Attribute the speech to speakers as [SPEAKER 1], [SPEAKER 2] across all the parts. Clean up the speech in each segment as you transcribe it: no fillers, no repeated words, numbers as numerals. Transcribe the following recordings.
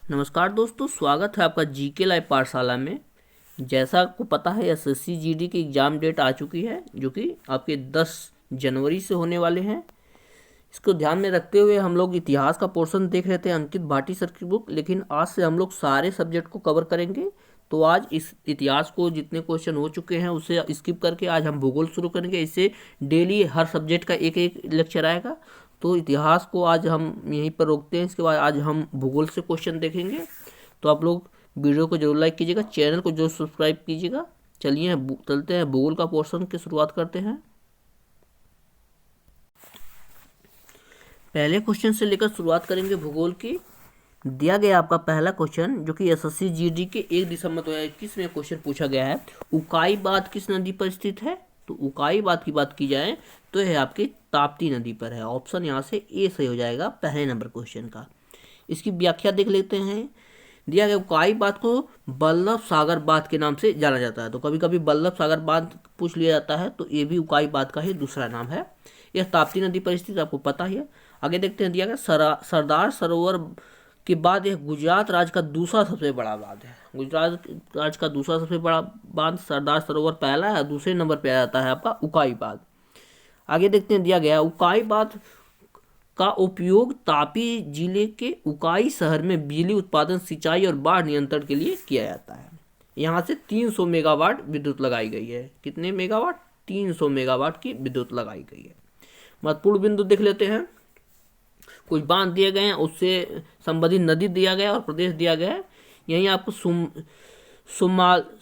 [SPEAKER 1] नमस्कार दोस्तों, स्वागत है आपका जीके लाइव पाठशाला में। जैसा आपको पता है एसएससी जीडी की एग्ज़ाम डेट आ चुकी है, जो कि आपके 10 जनवरी से होने वाले हैं। इसको ध्यान में रखते हुए हम लोग इतिहास का पोर्शन देख रहे थे, अंकित भाटी सर की बुक, लेकिन आज से हम लोग सारे सब्जेक्ट को कवर करेंगे। तो आज इस इतिहास को जितने क्वेश्चन हो चुके हैं उसे स्किप करके आज हम भूगोल शुरू करेंगे। इससे डेली हर सब्जेक्ट का एक एक लेक्चर आएगा। तो इतिहास को आज हम यहीं पर रोकते हैं, इसके बाद आज हम भूगोल से क्वेश्चन देखेंगे। तो आप लोग वीडियो को जरूर लाइक कीजिएगा, चैनल को जरूर सब्सक्राइब कीजिएगा। चलिए चलते हैं भूगोल का पोर्शन की शुरुआत करते हैं। पहले क्वेश्चन से लेकर शुरुआत करेंगे भूगोल की। दिया गया आपका पहला क्वेश्चन, जो कि एसएससी जीडी के 1 दिसंबर 2021 में क्वेश्चन पूछा गया है। उकाई बांध किस नदी पर स्थित है? तो उकाई बांध की बात की जाए तो यह आपकी ताप्ती नदी पर है। ऑप्शन यहाँ से ए सही हो जाएगा पहले नंबर क्वेश्चन का। इसकी व्याख्या देख लेते हैं। दिया गया उकाई बांध को बल्लभ सागर बांध के नाम से जाना जाता है। तो कभी कभी बल्लभ सागर बांध पूछ लिया जाता है, तो ये भी उकाई बांध का ही दूसरा नाम है। यह ताप्ती नदी पर स्थित, आपको पता ही है। आगे देखते हैं। दिया गया सरदार सरोवर के बाद यह गुजरात राज्य का दूसरा सबसे बड़ा बांध है। गुजरात राज्य का दूसरा सबसे बड़ा बांध सरदार सरोवर पहला है, दूसरे नंबर पे आ जाता है आपका उकाई बांध। आगे देखते हैं। दिया गया उकाई बांध का उपयोग तापी जिले के उकाई शहर में बिजली उत्पादन, सिंचाई और बाढ़ नियंत्रण के लिए किया जाता है। यहाँ से 300 मेगावाट विद्युत लगाई गई है। कितने मेगावाट? 300 मेगावाट की विद्युत लगाई गई है। महत्वपूर्ण बिंदु देख लेते हैं। कुछ बांध दिए गए हैं, उससे संबंधित नदी दिया गया और प्रदेश दिया गया है। यहीं आपको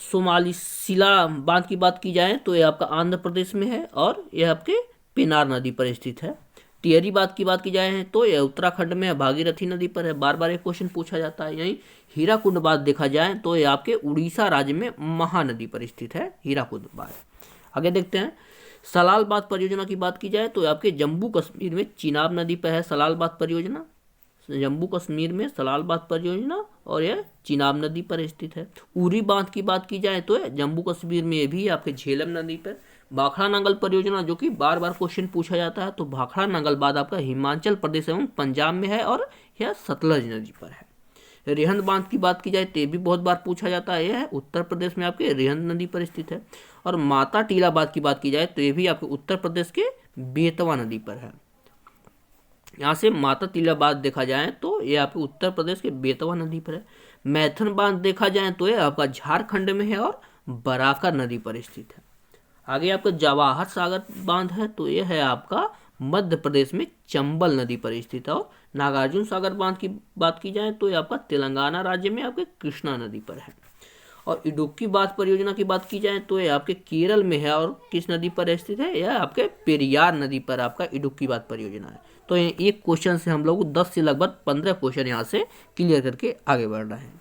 [SPEAKER 1] सोमालिसिला बांध की बात की जाए तो यह आपका आंध्र प्रदेश में है और यह आपके पेनार नदी पर स्थित है। टिहरी बांध की बात की जाए तो यह उत्तराखंड में है, भागीरथी नदी पर है। बार बार एक क्वेश्चन पूछा जाता है। यहीं हीराकुंड बांध देखा जाए तो यह आपके उड़ीसा राज्य में महानदी पर स्थित है, हीराकुंड बांध। आगे देखते हैं। सलाल बांध परियोजना की बात की जाए तो आपके जम्मू कश्मीर में चिनाब नदी पर है सलाल बांध परियोजना। जम्मू कश्मीर में सलाल बांध परियोजना और यह चिनाब नदी पर स्थित है। उरी बांध की बात की जाए तो जम्मू कश्मीर में ये भी आपके झेलम नदी पर। भाखड़ा नांगल परियोजना, जो कि बार बार क्वेश्चन पूछा जाता है, तो भाखड़ा नांगल बांध आपका हिमाचल प्रदेश एवं पंजाब में है और यह सतलज नदी पर है। रेहंद बांध की बात की जाए तो ये भी बहुत बार पूछा जाता है। यह उत्तर प्रदेश में आपके रेहंद नदी पर स्थित है। और माता टीला बांध की बात की जाए तो ये भी आपके उत्तर प्रदेश के बेतवा नदी पर है। यहाँ से माता टीला बांध देखा जाए तो ये आपके उत्तर प्रदेश के बेतवा नदी पर है। मैथन बांध देखा जाए तो ये आपका झारखंड में है और बराकर नदी पर स्थित है। आगे आपका जवाहर सागर बांध है तो यह है आपका मध्य प्रदेश में चंबल नदी पर स्थित है। और नागार्जुन सागर बांध की बात की जाए तो यह आपका तेलंगाना राज्य में आपके कृष्णा नदी पर है। और इडुक्की बांध परियोजना की बात की जाए तो यह आपके केरल में है और किस नदी पर स्थित है? यह आपके पेरियार नदी पर आपका इडुक्की बांध परियोजना है। तो एक क्वेश्चन से हम लोग 10 से लगभग 15 क्वेश्चन यहाँ से क्लियर करके आगे बढ़ रहे हैं।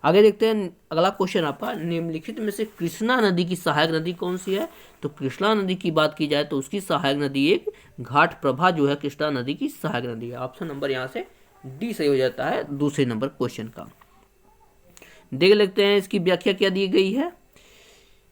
[SPEAKER 1] आगे देखते हैं। अगला क्वेश्चन आपका, निम्नलिखित में से कृष्णा नदी की सहायक नदी कौन सी है? तो कृष्णा नदी की बात की जाए तो उसकी सहायक नदी एक घाट प्रभा जो है कृष्णा नदी की सहायक नदी है। ऑप्शन नंबर यहाँ से डी सही हो जाता है दूसरे नंबर क्वेश्चन का। देख लेते हैं इसकी व्याख्या क्या दी गई है।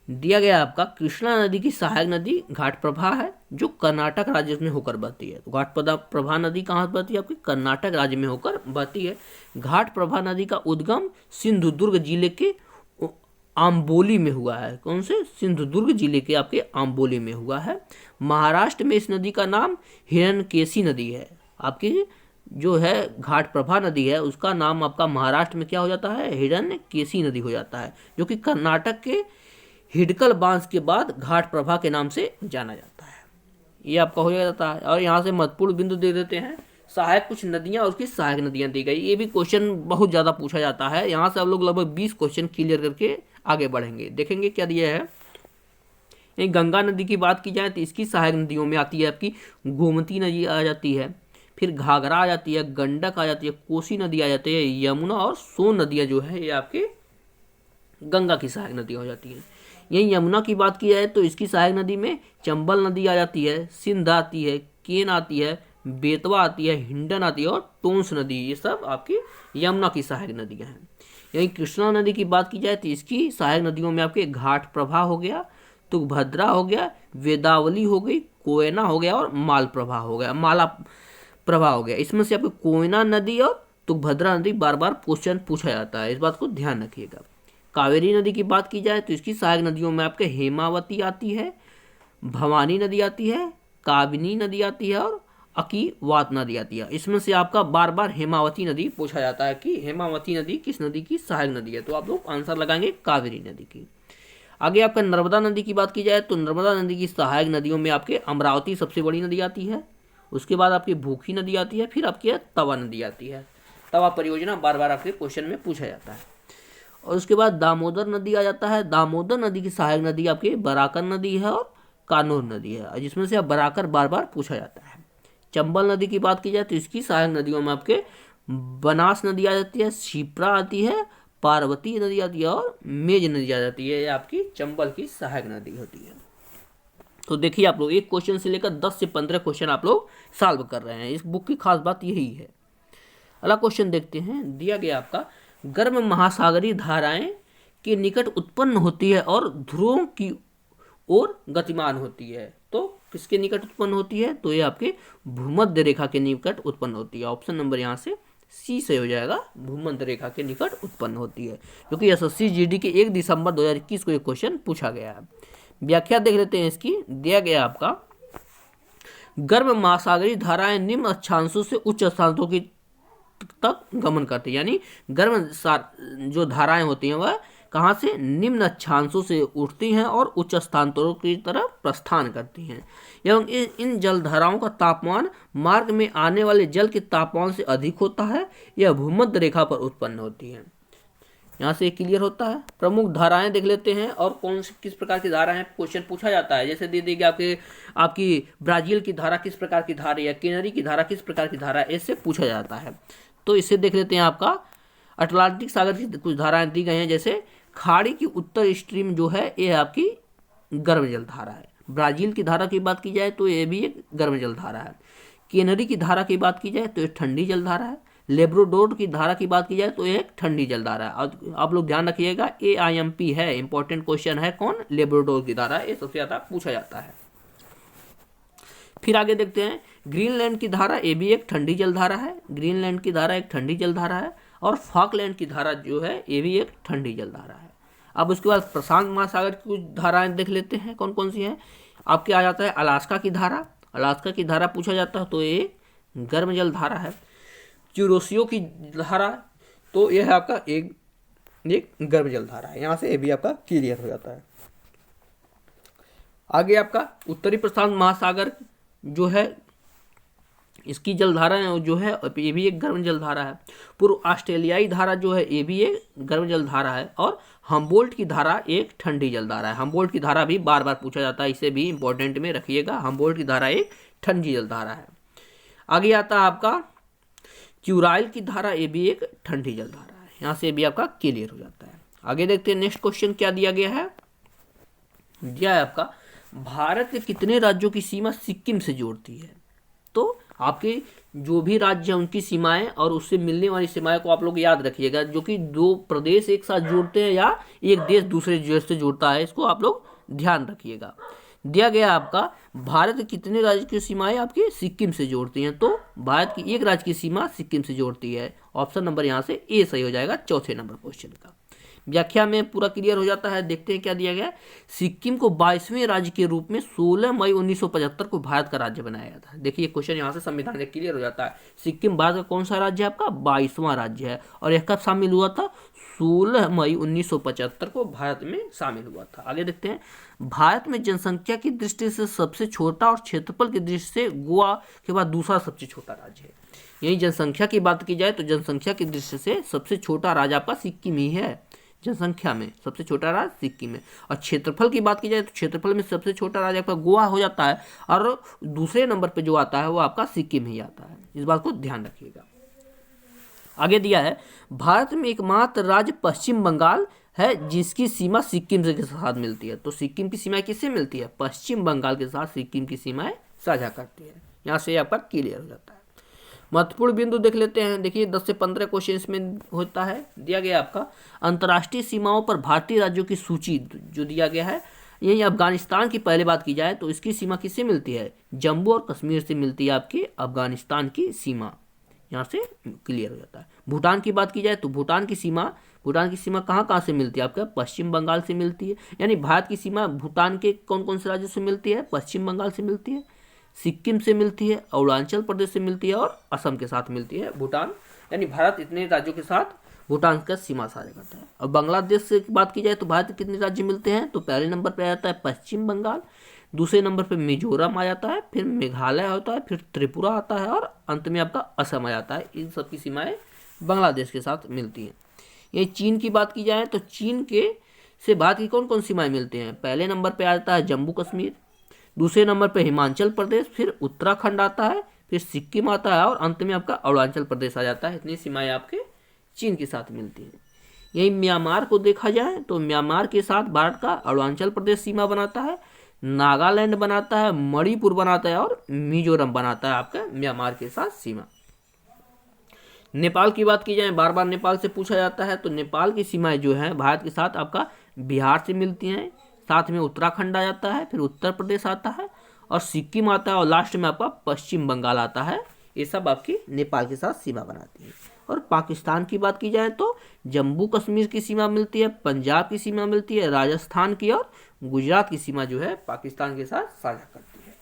[SPEAKER 1] दिया गया आपका कृष्णा नदी की सहायक नदी घाट प्रभा है, जो कर्नाटक राज्य में होकर बहती है। तो घाट प्रभा नदी कहाँ बहती है? आपकी कर्नाटक राज्य में होकर बहती है। घाट प्रभा नदी का उद्गम सिंधुदुर्ग जिले के आम्बोली में हुआ है। कौन से? सिंधुदुर्ग जिले के आपके आम्बोली में हुआ है। महाराष्ट्र में इस नदी का नाम हिरण्यकेशी नदी है। आपकी जो है घाट प्रभा नदी है उसका नाम आपका महाराष्ट्र में क्या हो जाता है? हिरण्यकेशी नदी हो जाता है, जो कि कर्नाटक के हिडकल बांध के बाद घाट प्रभा के नाम से जाना जाता है। ये आपका हो जाता है। और यहाँ से महत्वपूर्ण बिंदु दे देते हैं। सहायक कुछ नदियाँ और उसकी सहायक नदियाँ दी गई। ये भी क्वेश्चन बहुत ज़्यादा पूछा जाता है। यहाँ से हम लोग लगभग 20 क्वेश्चन क्लियर करके आगे बढ़ेंगे। देखेंगे क्या दिया है। ये गंगा नदी की बात की जाए तो इसकी सहायक नदियों में आती है आपकी गोमती नदी आ जाती है, फिर घाघरा आ जाती है, गंडक आ जाती है, कोसी नदी आ जाती है, यमुना और सोन नदियाँ जो है ये आपके गंगा की सहायक नदियाँ हो जाती हैं। यहीं यमुना की बात की जाए तो इसकी सहायक नदी में चंबल नदी आ जाती है, सिंध आती है, केन आती है, बेतवा आती है, हिंडन आती है और टोंस नदी, ये सब आपकी यमुना की सहायक नदियाँ हैं। यहीं कृष्णा नदी की बात की जाए तो इसकी सहायक नदियों में आपके घाट प्रभा हो गया, तुंगभद्रा हो गया, वेदावली हो गई, कोयना हो गया और माल प्रभा हो गया, माला प्रभा हो गया। इसमें से आपको कोयना नदी और तुंगभद्रा नदी बार बार क्वेश्चन पूछा जाता है, इस बात को ध्यान रखिएगा। कावेरी नदी की बात की जाए तो इसकी सहायक नदियों में आपके हेमावती आती है, भवानी नदी आती है, काबिनी नदी आती है और अकीवात नदी आती है। इसमें से आपका बार बार हेमावती नदी पूछा जाता है कि हेमावती नदी किस नदी की सहायक नदी है, तो आप लोग आंसर लगाएंगे कावेरी नदी की। आगे आपका नर्मदा नदी की बात की जाए तो नर्मदा नदी की सहायक नदियों में आपके अमरावती सबसे बड़ी नदी आती है, उसके बाद आपकी भूखी नदी आती है, फिर आपकी तवा नदी आती है। तवा परियोजना बार बार आपके क्वेश्चन में पूछा जाता है। और उसके बाद दामोदर नदी आ जाता है। दामोदर नदी की सहायक नदी आपकी बराकर नदी है और कान्होर नदी है, जिसमें से अब बराकर बार बार पूछा जाता है। चंबल नदी की बात की जाए तो इसकी सहायक नदियों में आपके बनास नदी आ जाती है, शिप्रा आती है, पार्वती नदी आती है और मेज नदी आ जाती है। ये आपकी चंबल की सहायक नदी होती है। तो देखिए आप लोग एक क्वेश्चन से लेकर 10 से 15 क्वेश्चन आप लोग सॉल्व कर रहे हैं। इस बुक की खास बात यही है। अगला क्वेश्चन देखते हैं। दिया गया आपका गर्म महासागरीय धाराएं के निकट उत्पन्न होती है और ध्रुवों की ओर गतिमान होती है। तो किसके निकट उत्पन्न होती है, तो ये आपके भूमध्य रेखा के निकट उत्पन्न होती है। ऑप्शन नंबर यहाँ से सी से हो जाएगा, भूमध्य रेखा के निकट उत्पन्न होती है, क्योंकि एसएससी जीडी के 1 दिसंबर 2021 को एक क्वेश्चन पूछा गया है। व्याख्या देख लेते हैं इसकी। दिया गया आपका गर्म महासागरीय धाराएं निम्न अक्षांशों से उच्च अक्षांशों की तक गमन करती है, यानी गर्म जो धाराएं होती हैं वह कहाँ से निम्न अक्षांशों से उठती हैं और उच्च स्थानांतरों की तरफ प्रस्थान करती हैं, एवं इन जलधाराओं का तापमान मार्ग में आने वाले जल के तापमान से अधिक होता है। यह भूमध्य रेखा पर उत्पन्न होती है। यहाँ से क्लियर होता है। प्रमुख धाराएं देख लेते हैं और कौन सी किस प्रकार की धारा है, क्वेश्चन पूछा जाता है। जैसे दे देगी आपकी ब्राजील की धारा किस प्रकार की धारा है, केनरी की धारा किस प्रकार की धारा है, इससे पूछा जाता है। तो इसे देख लेते हैं। आपका अटलांटिक सागर की कुछ धाराएं दी गई हैं, जैसे खाड़ी की उत्तर स्ट्रीम जो है ये आपकी गर्म जल धारा है। ब्राजील की धारा की बात की जाए तो ये भी एक गर्म जल धारा है। केनरी की धारा की बात की जाए तो ये ठंडी जल धारा है। लेब्राडोर की धारा की बात की जाए तो ये एक ठंडी जल धारा है। और आप लोग ध्यान रखिएगा AIMP है, इंपॉर्टेंट क्वेश्चन है। कौन? लेब्राडोर की धारा, ये सबसे ज्यादा पूछा जाता है। फिर आगे देखते हैं ग्रीनलैंड की धारा, ये भी एक ठंडी जल धारा है। ग्रीनलैंड की धारा एक ठंडी जल धारा है। और फॉकलैंड की धारा जो है ये भी एक ठंडी जल धारा है। अब उसके बाद प्रशांत महासागर की कुछ धाराएं देख लेते हैं कौन कौन सी हैं। आपके आ जाता है अलास्का की धारा। अलास्का की धारा पूछा जाता है तो ये गर्म जल धारा है। क्यूरोसियो की धारा, तो यह है आपका एक गर्म जल धारा है। यहाँ से ये भी आपका क्लियर हो जाता है। आगे आपका उत्तरी प्रशांत महासागर जो है इसकी जलधारा जो है ये भी एक गर्म जलधारा है। पूर्व ऑस्ट्रेलियाई धारा जो है ये भी एक गर्म जलधारा है। और हम्बोल्ट की धारा एक ठंडी जलधारा है। हम्बोल्ट की धारा भी बार बार पूछा जाता है, इसे भी इंपॉर्टेंट में रखिएगा। हम्बोल्ट की धारा एक ठंडी जलधारा है। आगे आता है आपका क्यूराइल की धारा, ये भी एक ठंडी जलधारा है। यहाँ से भी आपका क्लियर हो जाता है। आगे देखते हैं नेक्स्ट क्वेश्चन क्या दिया गया है। दिया है आपका भारत के कितने राज्यों की सीमा सिक्किम से जोड़ती है। तो आपके जो भी राज्य हैं उनकी सीमाएं और उससे मिलने वाली सीमाएं को आप लोग याद रखिएगा, जो कि 2 प्रदेश एक साथ जोड़ते हैं या एक देश दूसरे देश से जोड़ता है, इसको आप लोग ध्यान रखिएगा। दिया गया आपका भारत के कितने राज्य की सीमाएं आपकी सिक्किम से जोड़ती हैं, तो भारत की एक राज्य की सीमा सिक्किम से जोड़ती है। ऑप्शन नंबर यहाँ से ए सही हो जाएगा चौथे नंबर क्वेश्चन का। व्याख्या में पूरा क्लियर हो जाता है। देखते हैं क्या दिया गया। सिक्किम को 22वें राज्य के रूप में 16 मई 1975 को भारत का राज्य बनाया गया था। देखिए क्वेश्चन यहाँ से संविधान से क्लियर हो जाता है। सिक्किम भारत का कौन सा राज्य है? आपका 22वां राज्य है। और यह कब शामिल हुआ था? 16 मई 1975 को भारत में शामिल हुआ था। आगे देखते हैं। भारत में जनसंख्या की दृष्टि से सबसे छोटा और क्षेत्रफल की दृष्टि से गोवा के बाद दूसरा सबसे छोटा राज्य है। यही जनसंख्या की बात की जाए तो जनसंख्या की दृष्टि से सबसे छोटा राज्य आपका सिक्किम ही है। जनसंख्या में सबसे छोटा राज्य सिक्किम है। और क्षेत्रफल की बात की जाए तो क्षेत्रफल में सबसे छोटा राज्य आपका गोवा हो जाता है और दूसरे नंबर पे जो आता है वो आपका सिक्किम ही आता है। इस बात को ध्यान रखिएगा। आगे दिया है भारत में एकमात्र राज्य पश्चिम बंगाल है जिसकी सीमा सिक्किम के साथ मिलती है। तो सिक्किम की सीमाएं किससे मिलती है? पश्चिम बंगाल के साथ सिक्किम की सीमाएं साझा करती है। यहाँ से आपका क्लियर हो जाता है। महत्वपूर्ण बिंदु देख लेते हैं। देखिए 10 से 15 क्वेश्चन इसमें होता है। दिया गया आपका अंतर्राष्ट्रीय सीमाओं पर भारतीय राज्यों की सूची जो दिया गया है। यही अफगानिस्तान की पहले बात की जाए तो इसकी सीमा किससे मिलती है? जम्मू और कश्मीर से मिलती है आपकी अफगानिस्तान की सीमा। यहाँ से क्लियर हो जाता है। भूटान की बात की जाए तो भूटान की सीमा कहाँ कहाँ से मिलती है? आपका पश्चिम बंगाल से मिलती है। यानी भारत की सीमा भूटान के कौन कौन से राज्यों से मिलती है? पश्चिम बंगाल से मिलती है, सिक्किम से मिलती है, अरुणाचल प्रदेश से मिलती है और असम के साथ मिलती है भूटान। यानी भारत इतने राज्यों के साथ भूटान का सीमा साझा करता है। और बांग्लादेश से बात की जाए तो भारत के कितने राज्य मिलते हैं? तो पहले नंबर पर आ जाता है पश्चिम बंगाल, दूसरे नंबर पर मिजोरम आ जाता है, फिर मेघालय होता है, फिर त्रिपुरा आता है और अंत में आपका असम आ जाता है। इन सब की सीमाएं बांग्लादेश के साथ मिलती हैं। ये चीन की बात की जाए तो चीन के से भारत की कौन कौन सीमाएं मिलती हैं? पहले नंबर पर आ जाता है जम्मू कश्मीर, दूसरे नंबर पर हिमाचल प्रदेश, फिर उत्तराखंड आता है, फिर सिक्किम आता है और अंत में आपका अरुणाचल प्रदेश आ जाता है। इतनी सीमाएं आपके चीन के साथ मिलती हैं। यही म्यांमार को देखा जाए तो म्यांमार के साथ भारत का अरुणाचल प्रदेश सीमा बनाता है, नागालैंड बनाता है, मणिपुर बनाता है और मिजोरम बनाता है आपका म्यांमार के साथ सीमा। नेपाल की बात की जाए, बार बार नेपाल से पूछा जाता है, तो नेपाल की सीमाएं जो है भारत के साथ आपका बिहार से मिलती हैं, साथ में उत्तराखंड आ जाता है, फिर उत्तर प्रदेश आता है और सिक्किम आता है और लास्ट में आपका पश्चिम बंगाल आता है। ये सब आपकी नेपाल के साथ सीमा बनाती है। और पाकिस्तान की बात की जाए तो जम्मू कश्मीर की सीमा मिलती है, पंजाब की सीमा मिलती है, राजस्थान की और गुजरात की सीमा जो है पाकिस्तान के साथ साझा करती है।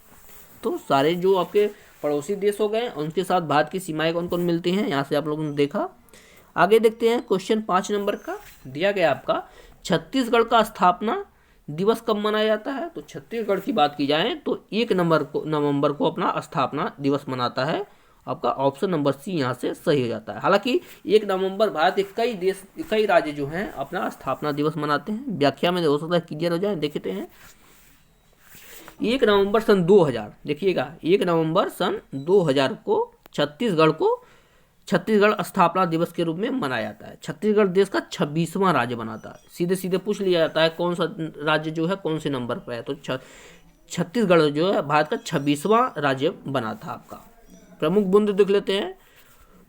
[SPEAKER 1] तो सारे जो आपके पड़ोसी देश हो गए उनके साथ भारत की सीमाएं कौन कौन मिलती हैं, यहाँ से आप लोगों ने देखा। आगे देखते हैं क्वेश्चन 5 नंबर का दिया गया आपका, छत्तीसगढ़ का स्थापना दिवस कब मनाया जाता है? तो छत्तीसगढ़ की बात की जाए तो 1 नवंबर को अपना स्थापना दिवस मनाता है। आपका ऑप्शन नंबर सी यहाँ से सही हो जाता है। हालांकि 1 नवंबर भारत के कई राज्य जो हैं अपना स्थापना दिवस मनाते हैं। व्याख्या में हो सकता है क्लियर हो जाए, देखते हैं। 1 नवंबर सन 2000, देखिएगा 1 नवंबर सन 2000 को छत्तीसगढ़ स्थापना दिवस के रूप में मनाया जाता है। छत्तीसगढ़ देश का 26वां राज्य बनाता है। सीधे सीधे पूछ लिया जाता है कौन सा राज्य जो है कौन से नंबर पर है, तो छत्तीसगढ़ जो है भारत का 26वां राज्य बना था आपका। प्रमुख बिंदु देख लेते हैं।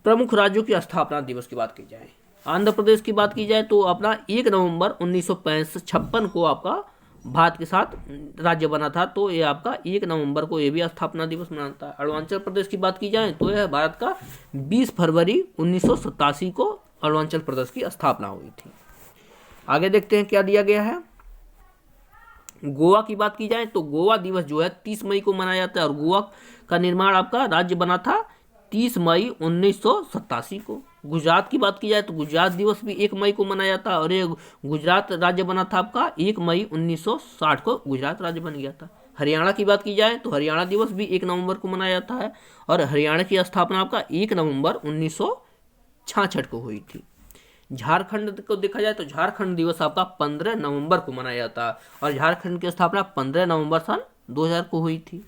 [SPEAKER 1] प्रमुख राज्यों की स्थापना दिवस की बात की जाए, आंध्र प्रदेश की बात की जाए तो अपना 1 नवंबर 1956 को आपका भारत के साथ राज्य बना था, तो ये आपका 1 नवंबर को ये भी स्थापना दिवस मनाता है। अरुणाचल प्रदेश की बात की जाए तो यह भारत का 20 फरवरी 1987 को अरुणाचल प्रदेश की स्थापना हुई थी। आगे देखते हैं क्या दिया गया है। गोवा की बात की जाए तो गोवा दिवस जो है 30 मई को मनाया जाता है और गोवा का निर्माण आपका राज्य बना था 30 मई 1987 को। गुजरात की बात की जाए तो गुजरात दिवस भी 1 मई को मनाया जाता है और ये गुजरात राज्य बना था आपका 1 मई 1960 को गुजरात राज्य बन गया था। हरियाणा की बात की जाए तो हरियाणा दिवस भी 1 नवंबर को मनाया जाता है और हरियाणा की स्थापना आपका 1 नवंबर 1966 को हुई थी। झारखंड को देखा जाए तो झारखंड दिवस आपका 15 नवंबर को मनाया जाता है और झारखंड की स्थापना 15 नवंबर सन 2000 को हुई थी।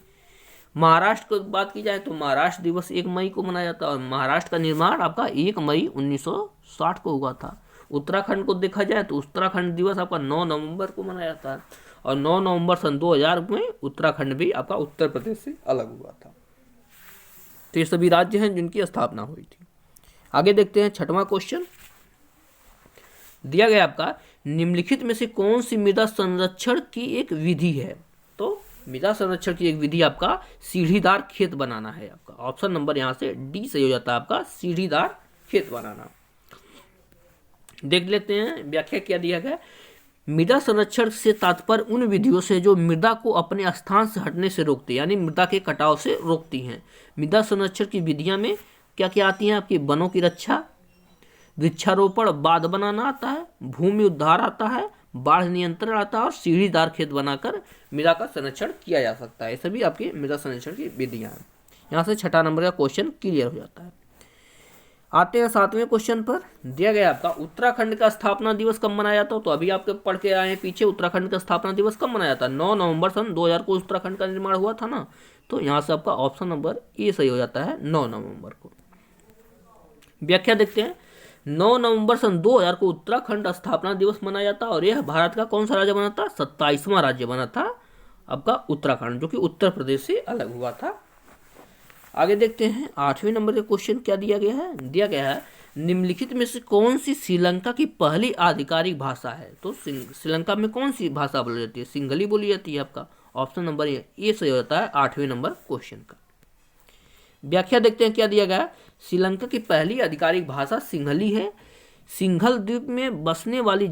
[SPEAKER 1] महाराष्ट्र की बात की जाए तो महाराष्ट्र दिवस 1 मई को मनाया जाता है और महाराष्ट्र का निर्माण आपका 1 मई 1960 को हुआ था। उत्तराखंड को देखा जाए तो उत्तराखंड दिवस आपका 9 नवंबर को मनाया जाता है और 9 नवंबर सन 2000 में उत्तराखंड भी आपका उत्तर प्रदेश से अलग हुआ था। तो ये सभी राज्य हैं जिनकी स्थापना हुई थी। आगे देखते हैं 6वां क्वेश्चन दिया गया आपका, निम्नलिखित में से कौन सी मृदा संरक्षण की एक विधि है? तो मृदा संरक्षण की एक विधि आपका सीढ़ीदार खेत बनाना है। आपका ऑप्शन नंबर यहाँ से डी सही हो जाता है, आपका सीढ़ीदार खेत बनाना। देख लेते हैं व्याख्या क्या दिया गया। मृदा संरक्षण से तात्पर्य उन विधियों से जो मृदा को अपने स्थान से हटने से रोकती है, यानी मृदा के कटाव से रोकती हैं। मृदा संरक्षण की विधियां में क्या क्या आती हैं? आपकी वनों की रक्षा, वृक्षारोपण, बांध बनाना आता है, भूमि उद्धार आता है, बाढ़ नियंत्रण आता है और सीढ़ीदार खेत बनाकर मृदा का संरक्षण किया जा सकता है। ये सभी आपकी मृदा संरक्षण की विधियां हैं। यहाँ से 6 नंबर का क्वेश्चन क्लियर हो जाता है। आते हैं 7वें क्वेश्चन पर। दिया गया आपका उत्तराखंड का स्थापना दिवस कब मनाया जाता है? तो अभी आपके पढ़ के आए हैं पीछे, उत्तराखंड का स्थापना दिवस कब मनाया जाता है? 9 नवंबर सन 2000 को उत्तराखंड का निर्माण हुआ था ना, तो यहाँ से आपका ऑप्शन नंबर ए सही हो जाता है, 9 नवंबर को। व्याख्या देखते हैं। 9 नवंबर सन 2000 को उत्तराखंड स्थापना दिवस मनाया जाता है और यह भारत का कौन सा राज्य बना था? 27वां राज्य बना था आपका उत्तराखंड, जो कि उत्तर प्रदेश से अलग हुआ था। आगे देखते हैं 8वें नंबर का क्वेश्चन क्या दिया गया है। दिया गया है निम्नलिखित में से कौन सी श्रीलंका की पहली आधिकारिक भाषा है? तो श्रीलंका में कौन सी भाषा बोली जाती है? सिंहली बोली जाती है। आपका ऑप्शन नंबर ए सही होता है 8वें नंबर क्वेश्चन का। व्याख्या देखते हैं क्या दिया गया। श्रीलंका की पहली आधिकारिक भाषा सिंहली है। सिंघल द्वीप में बसने वाली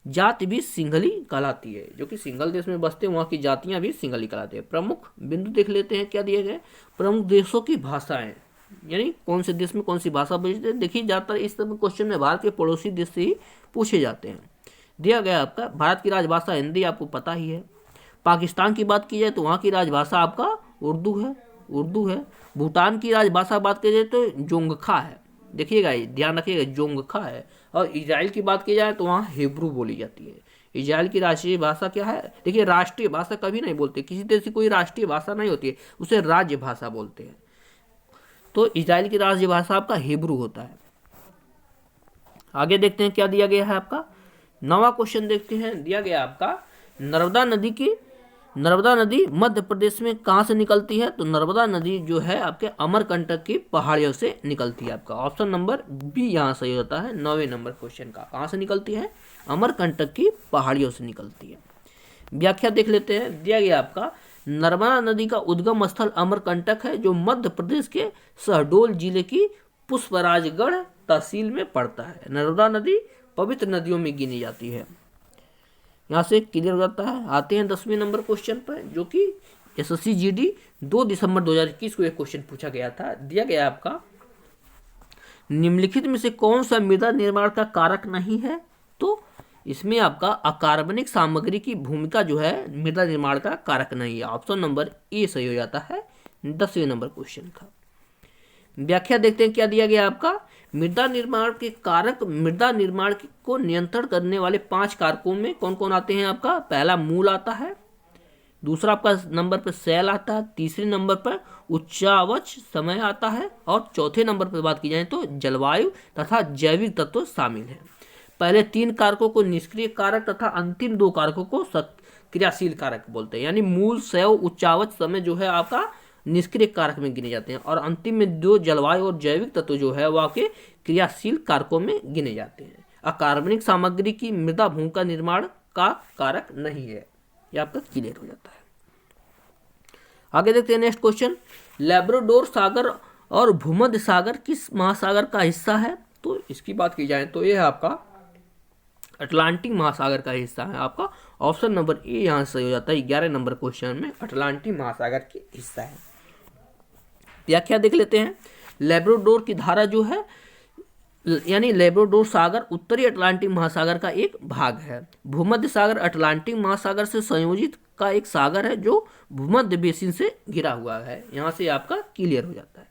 [SPEAKER 1] जाति भी सिंघली कहलाती है। जो कि सिंघल देश में बसते हैं वहाँ की जातियाँ भी सिंघली कहलाती है। प्रमुख बिंदु देख लेते हैं क्या दिए गए। प्रमुख देशों की भाषाएं, यानी कौन से देश में कौन सी भाषा बोलते हैं। देखिए ज़्यादातर इस तरह क्वेश्चन में भारत के पड़ोसी देश से ही पूछे जाते हैं। दिया गया आपका भारत की राजभाषा हिंदी, आपको पता ही है। पाकिस्तान की बात की जाए तो वहाँ की राजभाषा आपका उर्दू है। भूटान की राजभाषा बात की जाए तो जोंगखा है। देखिएगा, ध्यान रखिएगा, जोंगखा है। और इजराइल की बात की जाए तो वहाँ हिब्रू बोली जाती है। इजराइल की राष्ट्रीय भाषा क्या है। देखिए, राष्ट्रीय भाषा कभी नहीं बोलते, किसी देश की कोई राष्ट्रीय भाषा नहीं होती है, उसे राज्य भाषा बोलते हैं। तो इजराइल की राज्य भाषा आपका हिब्रू होता है। आगे देखते हैं क्या दिया गया है आपका। 9वां क्वेश्चन देखते हैं। दिया गया आपका नर्मदा नदी मध्य प्रदेश में कहाँ से निकलती है। तो नर्मदा नदी जो है आपके अमरकंटक की पहाड़ियों से निकलती है। आपका ऑप्शन नंबर बी यहाँ सही होता है 9वें नंबर क्वेश्चन का। कहाँ से निकलती है, अमरकंटक की पहाड़ियों से निकलती है। व्याख्या देख लेते हैं। दिया गया आपका नर्मदा नदी का उद्गम स्थल अमरकंटक है, जो मध्य प्रदेश के शहडोल जिले की पुष्पराजगढ़ तहसील में पड़ता है। नर्मदा नदी पवित्र नदियों में गिनी जाती है। यहाँ से क्लियर हो जाता है। आते हैं 10वें नंबर क्वेश्चन पर, जो कि एसएससी जीडी 2 दिसंबर 2021 को एक क्वेश्चन पूछा गया था। दिया गया आपका निम्नलिखित में से कौन सा मृदा निर्माण का कारक नहीं है। तो इसमें आपका अकार्बनिक सामग्री की भूमिका जो है मृदा निर्माण का कारक नहीं है। ऑप्शन नंबर ए सही हो जाता है 10वें नंबर क्वेश्चन का। व्याख्या देखते हैं क्या दिया गया आपका। मृदा निर्माण के कारक मृदा निर्माण को नियंत्रण करने वाले 5 कारकों में कौन कौन आते हैं आपका। पहला मूल आता है, दूसरा आपका नंबर पर सेल आता है, तीसरे नंबर पर उच्चावच समय आता है, और चौथे नंबर पर बात की जाए तो जलवायु तथा जैविक तत्व शामिल है। पहले 3 कारकों को निष्क्रिय कारक तथा अंतिम 2 कारकों को क्रियाशील कारक बोलते हैं। यानी मूल, शैव, उच्चावच समय जो है आपका निष्क्रिय कारक में गिने जाते हैं, और अंतिम में 2 जलवायु और जैविक तत्व जो है वो आपके क्रियाशील कारकों में गिने जाते हैं। अकार्बनिक सामग्री की मृदा भूमिका निर्माण का कारक नहीं है। ये आपका क्लियर हो जाता है। आगे देखते हैं नेक्स्ट क्वेश्चन। लैब्राडोर सागर और भूमध्य सागर किस महासागर का हिस्सा है। तो इसकी बात की जाए तो यह आपका अटलांटिक महासागर का हिस्सा है। आपका ऑप्शन नंबर ए यहाँ सही हो जाता है 11 नंबर क्वेश्चन में, अटलांटिक महासागर की हिस्सा है। व्याख्या देख लेते हैं। लैब्राडोर की धारा जो है, यानी लैब्राडोर सागर उत्तरी अटलांटिक महासागर का एक भाग है। भूमध्य सागर अटलांटिक महासागर से संयोजित का एक सागर है, जो भूमध्य बेसिन से घिरा हुआ है। यहाँ से आपका क्लियर हो जाता है।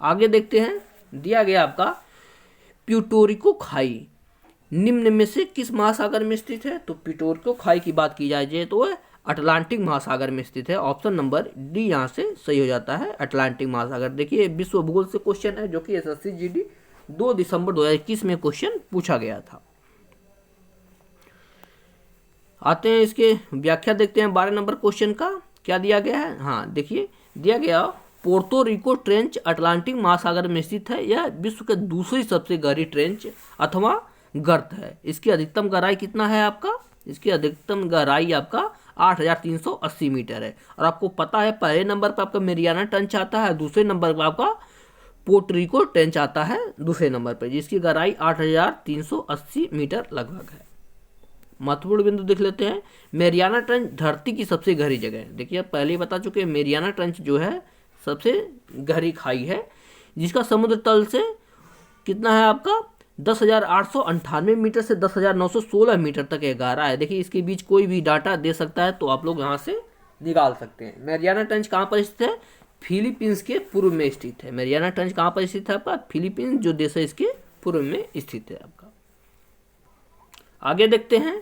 [SPEAKER 1] आगे देखते हैं। दिया गया आपका प्यूर्टोरिको खाई निम्न में से किस महासागर में स्थित है। तो प्यूर्टोरिको खाई की बात की जाए तो वह अटलांटिक महासागर में स्थित है। ऑप्शन नंबर डी यहाँ से सही हो जाता है, अटलांटिक महासागर। देखिए, विश्व भूगोल से क्वेश्चन है, जो कि एसएससी जीडी 2 दिसंबर 2021 में क्वेश्चन पूछा गया था। आते हैं इसके व्याख्या देखते हैं 12 नंबर क्वेश्चन का। क्या दिया गया है। हाँ देखिए, दिया गया पोर्तो रिको ट्रेंच अटलांटिक महासागर में स्थित है। यह विश्व के दूसरी सबसे गहरी ट्रेंच अथवा गर्त है। इसकी अधिकतम गहराई कितना है आपका। इसकी अधिकतम गहराई आपका 8380 मीटर है। और आपको पता है पहले नंबर पर आपका मेरियाना ट्रेंच आता है, दूसरे नंबर पर आपका पोर्टोरिको ट्रेंच आता है दूसरे नंबर पर, जिसकी गहराई 8380 मीटर लगभग है। महत्वपूर्ण बिंदु देख लेते हैं। मेरियाना ट्रेंच धरती की सबसे गहरी जगह है। देखिए, पहले ही बता चुके हैं, मेरियाना ट्रेंच जो है सबसे गहरी खाई है, जिसका समुद्र तल से कितना है आपका 10,898 मीटर से 10,916 मीटर तक गहरा है। देखिए, इसके बीच कोई भी डाटा दे सकता है, तो आप लोग यहाँ से निकाल सकते हैं। मेरियाना ट्रेंच कहाँ पर स्थित है। फिलीपींस के पूर्व में स्थित है। मेरियाना ट्रेंच कहाँ पर स्थित है आपका। फिलीपींस जो देश है इसके पूर्व में स्थित है आपका। आगे देखते हैं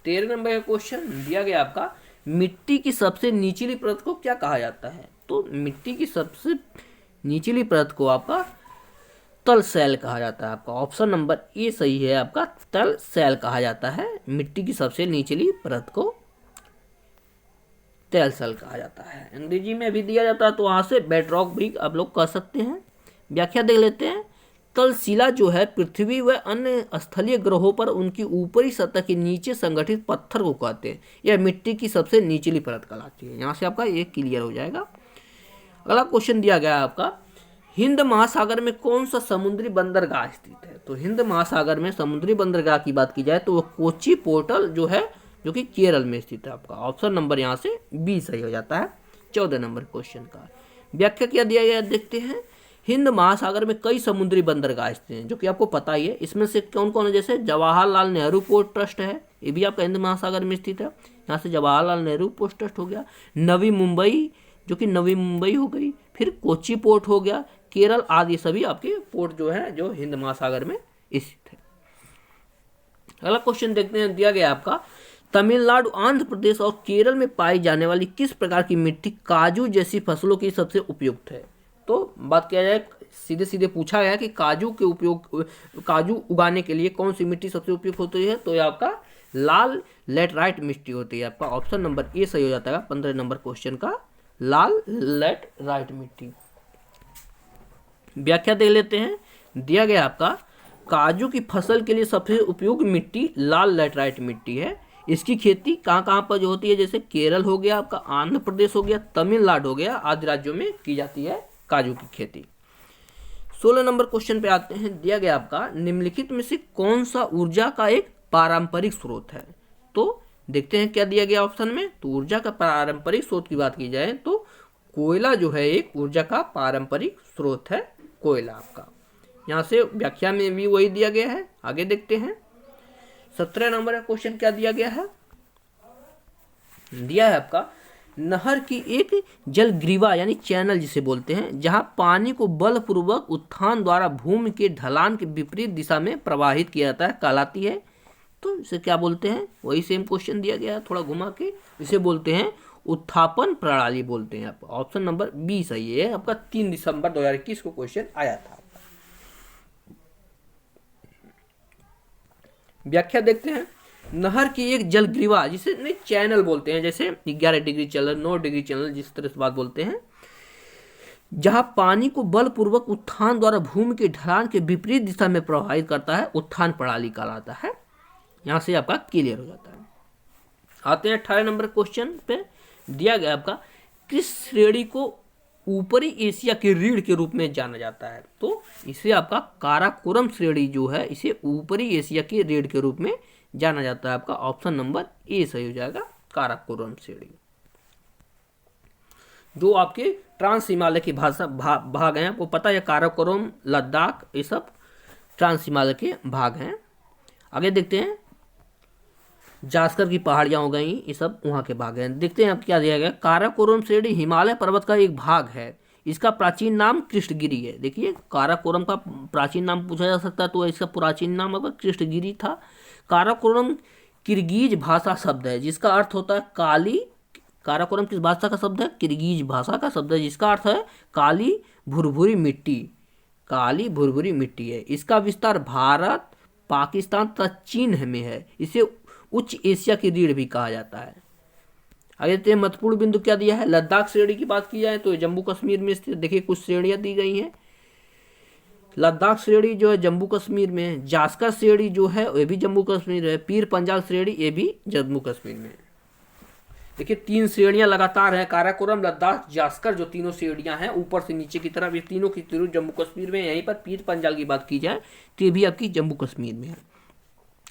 [SPEAKER 1] 13 नंबर का क्वेश्चन। दिया गया आपका मिट्टी की सबसे निचली परत को क्या कहा जाता है। तो मिट्टी की सबसे निचली परत को आपका तल सेल कहा जाता है। आपका ऑप्शन नंबर ए सही है, आपका तल सेल कहा जाता है। मिट्टी की सबसे निचली परत को तल सेल कहा जाता है। अंग्रेजी में भी दिया जाता है, तो वहाँ से बेडरॉक भी आप लोग कह सकते हैं। व्याख्या देख लेते हैं। तलशिला जो है पृथ्वी व अन्य स्थलीय ग्रहों पर उनकी ऊपरी सतह के नीचे संगठित पत्थर को कहते हैं। यह मिट्टी की सबसे निचली परत कहलाती है। यहाँ से आपका ये क्लियर हो जाएगा। अगला क्वेश्चन दिया गया है आपका हिंद महासागर में कौन सा समुद्री बंदरगाह स्थित है? तो हिंद महासागर में समुद्री बंदरगाह की बात की जाए तो वो कोच्चि पोर्टल जो है, जो कि केरल में स्थित है। आपका ऑप्शन नंबर यहाँ से बी सही हो जाता है 14 नंबर क्वेश्चन का। व्याख्या क्या दिया गया देखते हैं। हिंद महासागर में कई समुद्री बंदरगाह स्थित हैं, जो कि आपको पता ही है। इसमें से कौन कौन है? जैसे जवाहरलाल नेहरू पोर्ट ट्रस्ट है, ये भी आपका हिंद महासागर में स्थित है। यहाँ से जवाहरलाल नेहरू पोर्ट ट्रस्ट हो गया। नवी मुंबई, जो कि नवी मुंबई हो गई। फिर कोच्चि पोर्ट हो गया, केरल आदि सभी आपके पोर्ट जो है जो हिंद महासागर में स्थित है। अगला क्वेश्चन देखते हैं, दिया गया आपका तमिलनाडु, आंध्र प्रदेश और केरल में पाई जाने वाली किस प्रकार की मिट्टी काजू जैसी फसलों की सबसे उपयुक्त है? तो बात किया जाए, सीधे सीधे पूछा गया कि काजू उगाने के लिए कौन सी मिट्टी सबसे उपयुक्त होती है? तो ये आपका लाल लेटराइट मिट्टी होती है। आपका ऑप्शन नंबर ए सही हो जाता है 15 नंबर क्वेश्चन का, लाल लेटराइट मिट्टी। व्याख्या देख लेते हैं। दिया गया आपका काजू की फसल के लिए सबसे उपयुक्त मिट्टी लाल लेटराइट मिट्टी है। इसकी खेती कहाँ कहाँ पर जो होती है? जैसे केरल हो गया, आपका आंध्र प्रदेश हो गया, तमिलनाडु हो गया, आदि राज्यों में की जाती है काजू की खेती। 16 नंबर क्वेश्चन पे आते हैं। दिया गया आपका निम्नलिखित में से कौन सा ऊर्जा का एक पारंपरिक स्रोत है? तो देखते हैं क्या दिया गया ऑप्शन में। तो ऊर्जा का पारंपरिक स्रोत की बात की जाए तो कोयला जो है एक ऊर्जा का पारंपरिक स्रोत है, कोयला आपका। यहाँ से व्याख्या में भी वही दिया गया है। आगे देखते हैं 17 नंबर का क्वेश्चन क्या दिया गया है। दिया है आपका नहर की एक जलग्रीवा यानी चैनल जिसे बोलते हैं, जहां पानी को बलपूर्वक उत्थान द्वारा भूमि के ढलान के विपरीत दिशा में प्रवाहित किया जाता है, कहलाती है। तो इसे क्या बोलते हैं? वही सेम क्वेश्चन दिया गया है थोड़ा घुमा के। इसे बोलते हैं उत्थापन प्रणाली बोलते हैं। आपका ऑप्शन नंबर बी सही है। आपका 3 दिसंबर 2021 को क्वेश्चन आया था। व्याख्या देखते हैं। नहर की एक जलग्रीवा जिसे नहीं चैनल बोलते हैं, जैसे 11 डिग्री चैनल, 9 डिग्री चैनल, जिस तरह से बात बोलते हैं, जहां पानी को बलपूर्वक उत्थान द्वारा भूमि के ढलान के विपरीत दिशा में प्रवाहित करता है, उत्थान प्रणाली कहलाता है। यहां से आपका क्लियर हो जाता है। आते हैं 18 नंबर क्वेश्चन पे। दिया गया आपका किस श्रेणी को ऊपरी एशिया के रीढ़ के रूप में जाना जाता है? तो इसे आपका काराकोरम श्रेणी जो है, इसे ऊपरी एशिया के रीढ़ के रूप में जाना जाता है। आपका ऑप्शन नंबर ए सही हो जाएगा, काराकोरम श्रेणी। जो आपके ट्रांस हिमालय की भाग हैं, आपको पता है काराकोरम, लद्दाख, ये सब ट्रांस हिमालय के भाग हैं। आगे देखते हैं जास्कर की पहाड़ियाँ हो गई, ये सब वहाँ के भाग हैं। देखते हैं अब क्या दिया गया। काराकोरम श्रेणी हिमालय पर्वत का एक भाग है। इसका प्राचीन नाम कृष्णगिरी है। देखिए काराकोरम का प्राचीन नाम पूछा जा सकता है, तो इसका प्राचीन नाम अगर कृष्णगिरी था। काराकोरम किर्गिज भाषा शब्द है जिसका अर्थ होता है काली। काराकोरम किस भाषा का शब्द है? किर्गिज भाषा का शब्द है जिसका अर्थ है काली भुरभुरी मिट्टी। काली भुरभुरी मिट्टी है। इसका विस्तार भारत, पाकिस्तान तथा चीन में है। इसे उच्च एशिया की रीढ़ भी कहा जाता है। आगे देखते हैं महत्वपूर्ण बिंदु क्या दिया है। लद्दाख श्रेणी की बात की जाए तो जम्मू कश्मीर में स्थित, देखिए कुछ श्रेणियां दी गई हैं। लद्दाख श्रेणी जो है जम्मू कश्मीर में है। जास्कर श्रेणी जो है ये भी जम्मू कश्मीर है। पीर पंजाल श्रेणी ये भी जम्मू कश्मीर में है। देखिए 3 श्रेणियां लगातार है, काराकोरम, लद्दाख, जास्कर, जो तीनों श्रेणियां हैं ऊपर से नीचे की तरफ, ये तीनों की तीनों जम्मू कश्मीर में। यहीं पर पीर पंजाल की बात की जाए तो ये भी आपकी जम्मू कश्मीर में है।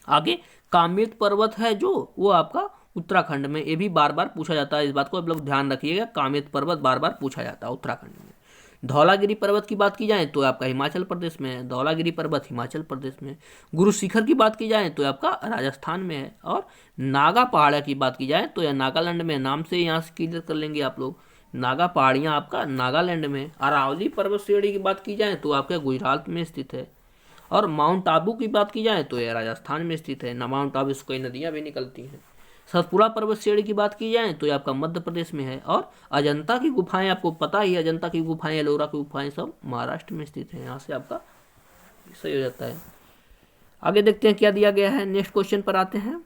[SPEAKER 1] आगे कामेत पर्वत है जो वो आपका उत्तराखंड में, ये भी बार बार पूछा जाता है, इस बात को आप लोग ध्यान रखिएगा। कामेत पर्वत बार बार पूछा जाता है उत्तराखंड में। धौलागिरी पर्वत की बात की जाए तो आपका हिमाचल प्रदेश में है। धौलागिरी पर्वत हिमाचल प्रदेश में। गुरु शिखर की बात की जाए तो आपका राजस्थान में है। और नागा पहाड़ की बात की जाए तो यह नागालैंड में, नाम से यहाँ से क्लियर कर लेंगे आप लोग। नागा पहाड़ियाँ आपका नागालैंड में। अरावली पर्वत श्रेणी की बात की जाए तो आपका गुजरात में स्थित है। और माउंट आबू की बात की जाए तो यह राजस्थान में स्थित है। माउंट आबू से कई नदियाँ भी निकलती हैं। सतपुड़ा पर्वत श्रेणी की बात की जाए तो ये आपका मध्य प्रदेश में है। और अजंता की गुफाएं आपको पता ही है, अजंता की गुफाएं, एलोरा की गुफाएं सब महाराष्ट्र में स्थित हैं। यहाँ से आपका सही हो जाता है। आगे देखते हैं क्या दिया गया है। नेक्स्ट क्वेश्चन पर आते हैं।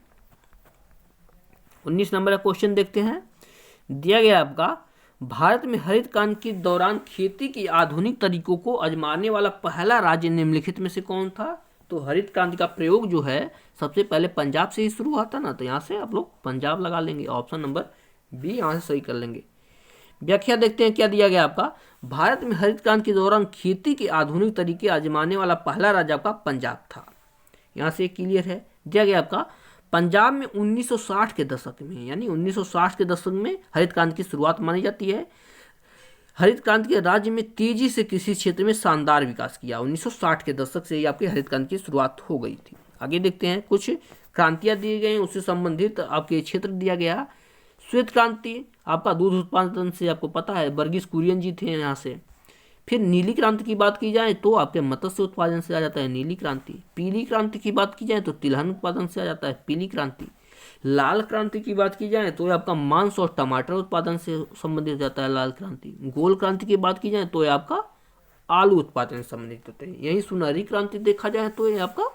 [SPEAKER 1] 19 नंबर का क्वेश्चन देखते हैं। दिया गया आपका भारत में हरित क्रांति के दौरान खेती की आधुनिक तरीकों को आजमाने वाला पहला राज्य निम्नलिखित में से कौन था? तो हरित क्रांति का प्रयोग जो है सबसे पहले पंजाब से ही शुरू हुआ था ना, तो यहाँ से आप लोग पंजाब लगा लेंगे। ऑप्शन नंबर बी यहाँ से सही कर लेंगे। व्याख्या देखते हैं क्या दिया गया आपका। भारत में हरित क्रांति के दौरान खेती के आधुनिक तरीके आजमाने वाला पहला राज्य आपका पंजाब था। यहाँ से क्लियर है। दिया गया आपका पंजाब में 1960 के दशक में, यानी 1960 के दशक में हरित क्रांति की शुरुआत मानी जाती है। हरित क्रांति के राज्य में तेजी से कृषि क्षेत्र में शानदार विकास किया। 1960 के दशक से ही आपकी हरित क्रांति की शुरुआत हो गई थी। आगे देखते हैं कुछ क्रांतियां दी गई, उससे संबंधित आपके क्षेत्र दिया गया। श्वेत क्रांति आपका दूध उत्पादन से आपको पता है वर्गीस कुरियन जी थे यहाँ से। फिर नीली क्रांति की बात की जाए तो आपके मत्स्य उत्पादन से आ जाता है नीली क्रांति। पीली क्रांति की बात की जाए तो तिलहन उत्पादन से आ जाता है पीली क्रांति। लाल क्रांति की बात की जाए तो आपका मांस और टमाटर उत्पादन से संबंधित हो जाता है लाल क्रांति। गोल क्रांति की बात की जाए तो आपका आलू उत्पादन से संबंधित होते हैं। यही सुनहरी क्रांति देखा जाए तो ये आपका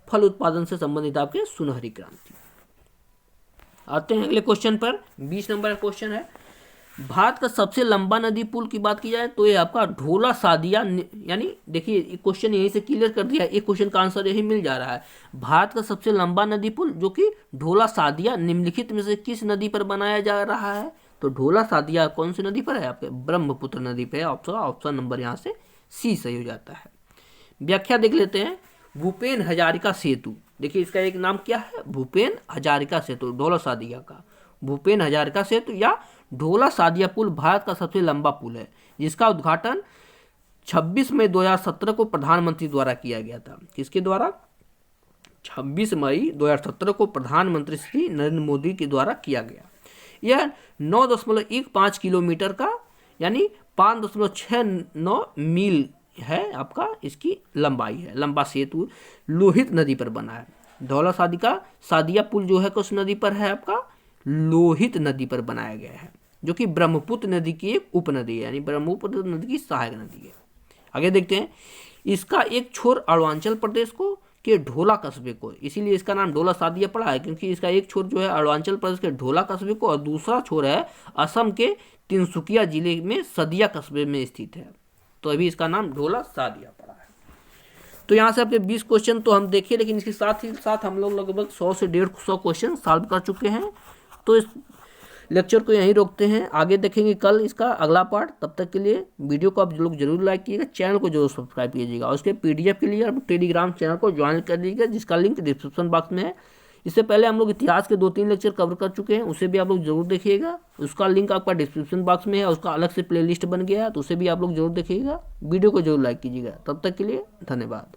[SPEAKER 1] फल उत्पादन से संबंधित आपके सुनहरी क्रांति। आते हैं अगले क्वेश्चन पर। 20 नंबर का क्वेश्चन है, भारत का सबसे लंबा नदी पुल की बात की जाए तो ये आपका ढोला सादिया, यानी देखिए क्वेश्चन यहीं से क्लियर कर दिया। एक क्वेश्चन का आंसर यही मिल जा रहा है। भारत का सबसे लंबा नदी पुल जो कि ढोला सादिया निम्नलिखित में से किस नदी पर बनाया जा रहा है? तो ढोला सादिया कौन सी नदी पर है? आपके ब्रह्मपुत्र नदी पर है। ऑप्शन नंबर यहाँ से सी सही हो जाता है। व्याख्या देख लेते हैं। भूपेन हजारिका सेतु, देखिए इसका एक नाम क्या है? भूपेन हजारिका सेतु, ढोला सादिया का भूपेन हजारिका सेतु या ढोला सादिया पुल भारत का सबसे लंबा पुल है, जिसका उद्घाटन 26 मई 2017 को प्रधानमंत्री द्वारा किया गया था। किसके द्वारा? 26 मई 2017 को प्रधानमंत्री श्री नरेंद्र मोदी के द्वारा किया गया। यह 9.15 किलोमीटर का यानी 5.69 मील है आपका, इसकी लंबाई है। लंबा सेतु लोहित नदी पर बना है। ढोला सादिया पुल जो है किस नदी पर है? आपका लोहित नदी पर बनाया गया है, जो कि ब्रह्मपुत्र नदी की एक उपनदी है, यानी ब्रह्मपुत्र नदी की सहायक नदी है। आगे देखते हैं। इसका एक छोर अरुणाचल प्रदेश को के ढोला कस्बे को, इसीलिए इसका नाम ढोला सादिया पड़ा है, क्योंकि इसका एक छोर जो है अरुणाचल प्रदेश के ढोला कस्बे को और दूसरा छोर है असम के तिनसुकिया जिले में सदिया कस्बे में स्थित है। तो अभी इसका नाम ढोला सादिया पड़ा है। तो यहाँ से आपके 20 क्वेश्चन तो हम देखे, लेकिन इसके साथ ही साथ हम लोग लगभग 100 से 150 क्वेश्चन सॉल्व कर चुके हैं। तो इस लेक्चर को यहीं रोकते हैं, आगे देखेंगे कल इसका अगला पार्ट। तब तक के लिए वीडियो को आप लोग जरूर लाइक कीजिएगा, चैनल को जरूर सब्सक्राइब कीजिएगा और उसके PDF के लिए आप टेलीग्राम चैनल को ज्वाइन कर लीजिएगा, जिसका लिंक डिस्क्रिप्शन बॉक्स में है। इससे पहले हम लोग इतिहास के 2-3 लेक्चर कवर कर चुके हैं, उसे भी आप लोग जरूर देखिएगा। उसका लिंक आपका डिस्क्रिप्शन बॉक्स में है, उसका अलग से प्लेलिस्ट बन गया है, तो उसे भी आप लोग जरूर देखिएगा। वीडियो को जरूर लाइक कीजिएगा। तब तक के लिए धन्यवाद।